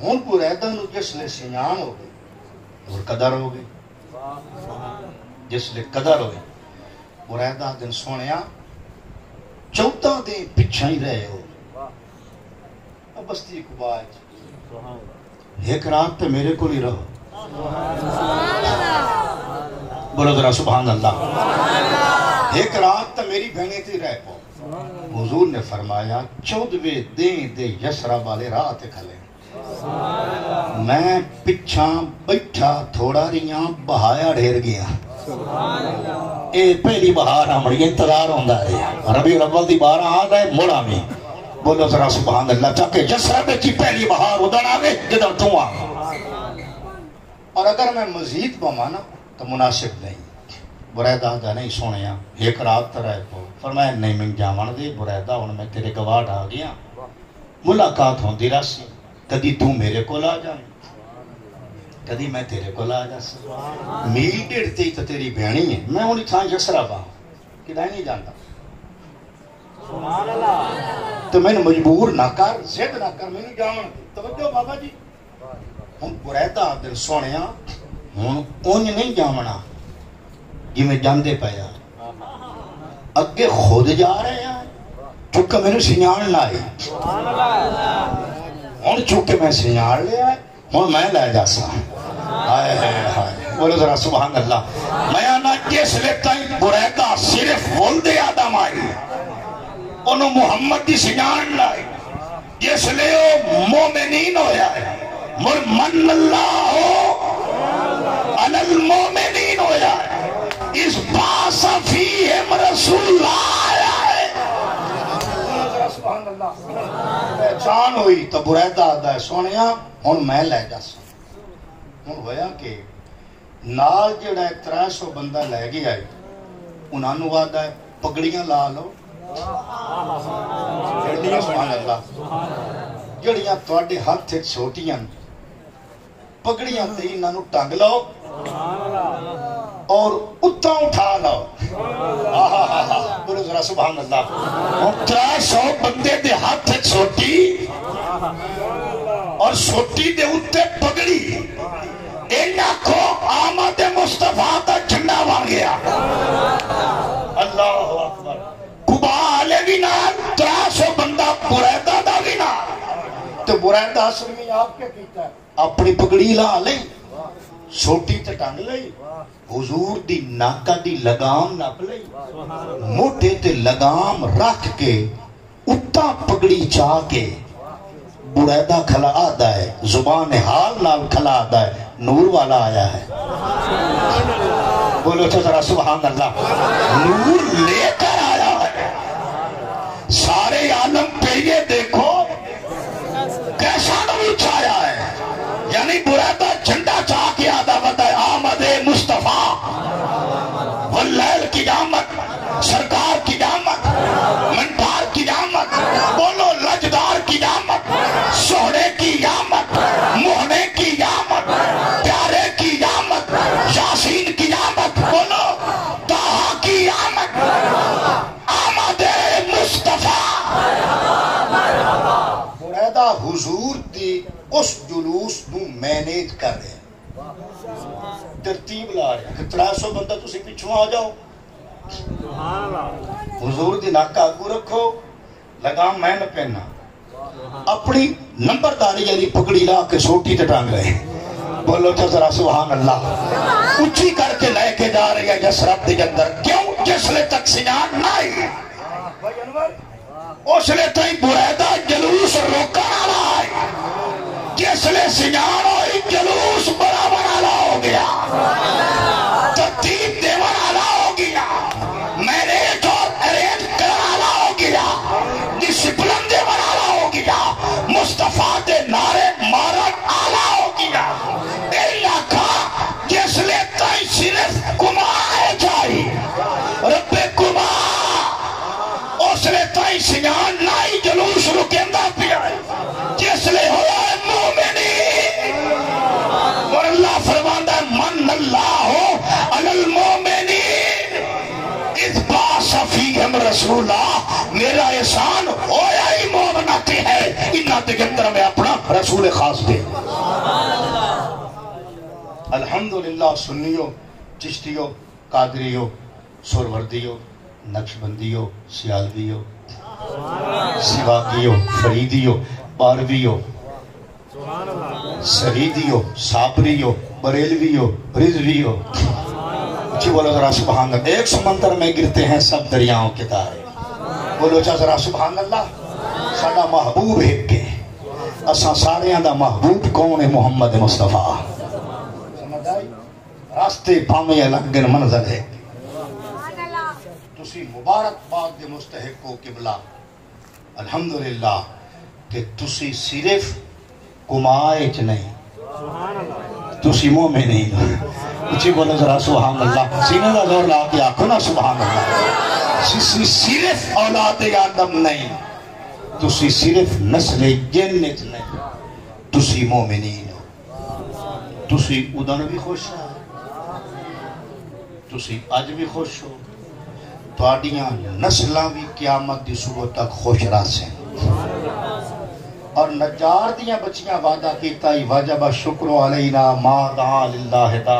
ہون پوریدہ نو جس لے سنیان ہو گئی اور قدر ہو گئی جس لے قدر ہو گئی پوریدہ دن سونیا 14 دن پچھا ہی رہے ہو اب بستی کباج ایک رات پہ میرے کو نہیں رہو بولو ذرا سبحان اللہ ایک رات تو میری بہنیں تھی رہ پاؤ حضور نے فرمایا 14ویں دن دے یسرا والے راہ تے کھلے میں پچھا بیٹھا تھوڑا ریاں بہایا ڈھیر گیا اے پہلی بہار ہمڑی انتظار ہوندہ ہے ربیع الاول دی بارہ آ گئے موڑا میں بولو ذرا سبحان اللہ چاکے جسرا بیچی پہلی بہار ادھر آگے جدھر تو آ اور اگر میں مزید بمانا تو مناسب نہیں بریدہ دا نہیں سونیا ایک رات ترائے کو فرمایا نہیں من جامان دے بریدہ ان میں تیرے گواہ آ گیا ملاقات ہوندی راسی کدی تو میرے کو لا جائیں کدی میں تیرے کو لا جا سکتا میل ڈیڑھتے ہی تو تیری بہنی ہے میں انہی تھا جسرا با کدھائی نہیں جانتا تو میں نے مجبور نہ کر زد نہ کر میں نے جامان توجہ بابا جی ہم بریدہ دل سونیا ہم اونج نہیں جامنا جی میں جاندے پایا اگے خود جا رہے ہیں چونکہ میں نے سنیان لائی ہوں چونکہ میں سنیان لے آئے ہوں میں لے جا سا آئے ہائے بولو ذرا سبحان اللہ میں آنا جس لیتا ہی بریدہ صرف ولد آدم آئی انہوں محمد دی سنیان لائی جس لے وہ مومنین ہویا ہے من اللہ ہو علی المومنین ہویا ہے اس باس فیہم رسول اللہ آیا ہے پہچان ہوئی تو بریدہ آدھا ہے سونیا ہون میں لے جا سا ہون ہویا کہ نال جڑا 300 بندہ لے گیا ہے انہوں آدھا ہے پگڑیاں لا لو جڑیاں توڑے ہاتھ تھے چھوٹیاں پگڑیاں تے انہوں ٹانگ لو اور اتھا اٹھا لو بولو ذرا سبحان اللہ اور 300 بندے دے ہاتھ چھوٹی اور چھوٹی دے اتھے پگڑی انہاں کو آمد مصطفیٰ دا جھنڈا بن گیا اللہ اکبر قبا آلے بھی نال 300 بندہ بریدہ دا بھی نال تو بریدہ اصل میں آپ کیا کیتا ہے اپنی پگڑی لا لیں چھوٹی تے ٹانگ لئی حضور دی ناکہ دی لگام نپ لئی موٹے تے لگام رکھ کے اتا پگڑی چاہ کے بریدہ کھلا آدھا ہے زبان حال نال کھلا آدھا ہے نور والا آیا ہے بولو تو ذرا سبحان اللہ نور لے کر آیا ہے سارے عالم پہ یہ دیکھو کیسا نور چھایا ہے یعنی بریدہ جھنڈا چاہ کے آدھا بتا ہے آمد مصطفیٰ واللیل کی آمد سرکار کی آمد منبار کی آمد بولو لجدار کی آمد سوڑے کی آمد موہنے کی آمد پیارے کی آمد یاسین کی آمد بولو طاہا کی آمد آمد مصطفیٰ بریدہ حضور دی اس جلوس نو مینیج کر رہے ہیں ترتیب لا رہے ہیں کہ 300 بندہ تسی پیچھوں آ جاؤ حضور دی ناکہ آگو رکھو لگام میں نہ پہننا اپنی نمبرداری یعنی پکڑی لا کے چھوٹی تے ٹانگ رہے ہیں بولو تو ذرا سبحان اللہ اچھی کر کے لے کے جا رہی ہے جسرت دی اندر کیوں جس لے تک سنان نہ آئی اس لے تھی بریدہ جلوس روکا نہ آئی جس لے سنان ہوئی جلوس بڑا بنا ہو گیا ترتیب دے بنا ہو گیا میریج اور ارینج کرانا ہو گیا ڈسپلن دے بنا ہو گیا مصطفیٰ دے نعرے مارن آلہ ہو گیا اللہ کا جس لے تھی صرف کمائے جائی رب کما اس لے تھی سنان نائی جلوس رکندہ پیا محمد رسول اللہ میرا احسان ہویا ہی مومنہ تے ہے انہاں تے کے اندر میں اپنا رسول خاص دے الحمدللہ سنیو چشتیو قادریو سوروردیو نقشبندیو سیالویو سواگیو فریدیو بارویو سعیدیو صابریو بریلویو رضویو اچھی بولو ذرا سبحان اللہ ایک سمندر میں گرتے ہیں سب دریاؤں کے تارے بولو چاہ ذرا سبحان اللہ ساڑا محبوب ایک کے اساں ساڑیاں دا محبوب کون ہے محمد مصطفیٰ سمجھ آئی راستے پامے الگ گن منظر ہے تسی مبارک باد دے مستحق کو قبلہ الحمدللہ کہ تسی صرف کمائے چ نہیں تسی مومن نہیں اچھی بولو ذرا سبحان اللہ سینے دا زور لا کے آکھو نا سبحان اللہ تسی صرف اولاد آدم نہیں تسی صرف نسل جنت نہیں تسی مومنین ہو تسی ادن بھی خوش ہو تسی اج بھی خوش ہو تواڈیاں نسلاں بھی قیامت دی صبح تک خوش راسیں اور نجار دیاں بچیاں وعدہ کیتا ہی واجب شکر علینا ما دعا للہ دا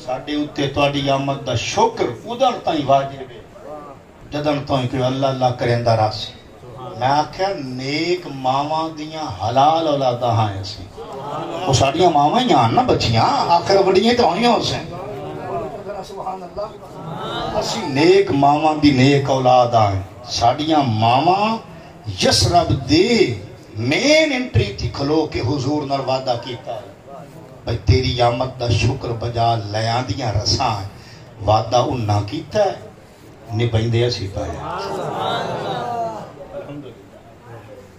ساڑھے اتے تواڈی آمد دا شکر ادھر تائیں واجب ہے جدن تائیں کہ اللہ اللہ کرندہ راسی میں آکھیا نیک ماما دیاں حلال اولادا ہاں ایسی وہ ساڑیاں ماما ہی آن نا بچیاں آخر بڑیاں تو ہوئیں ہو سے سبحان اللہ اسی نیک ماما دی نیک اولاد آئیں ساڑیاں ماما یسرب دے مین انٹری تھی کھلو کے حضور نر وعدہ کیتا بھئی تیری آمد دا شکر بجا لیاں دیاں رسائیں وعدہ انہا کیتا ہے نبھائیں دے اسی پائے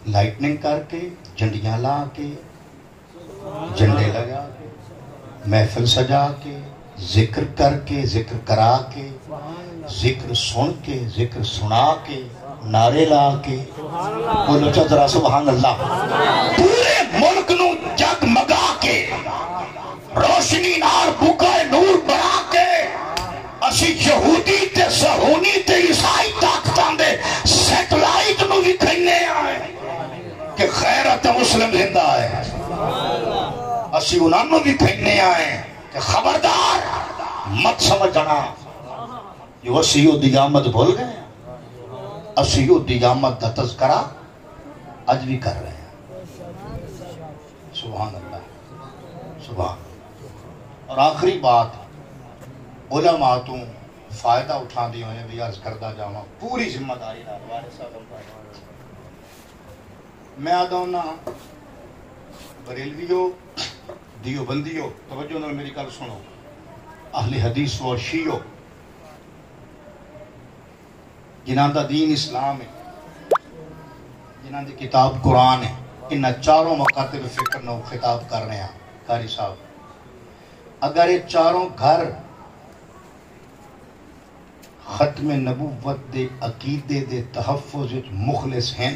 لائٹننگ کر کے جھنڈیاں لا کے جھنڈے لگا کے محفل سجا کے ذکر کر کے ذکر کرا کے ذکر سن کے ذکر سنا کے نعرے لا کے بولو چا ذرا سبحان اللہ پورے ملک نو جگمگا کے روشنی نار بکائے نور بڑھا کے اسی یہودی تے صہونی تے عیسائی طاقتاں دے سیٹلائٹ نو بھی کھنے آئے کہ غیرت مسلم زندہ ہے اسی انہوں نے بھی کھنے آئے کہ خبردار مت سمجھنا یہ وسیع دی آمد بھول گئے اسیو دی آمد دا تذکرہ اج بھی کر رہے ہیں سبحان اللہ سبحان اور آخری بات علماء تو فائدہ اٹھا دی ہوئے بھی عرض کردہ جاؤں پوری ذمہ داری میں آدھونا بریلویو دیو بندیو توجہ نے میری کل سنو اہل حدیث و شیعو جنہاں دا دین اسلام ہے جنہاں دی کتاب قرآن ہے انہاں چاروں مکاتب فکر نو خطاب کر رہے ہیں قاری صاحب اگر یہ چاروں گھر ختم نبوت دے عقیدے دے تحفظ مخلص ہیں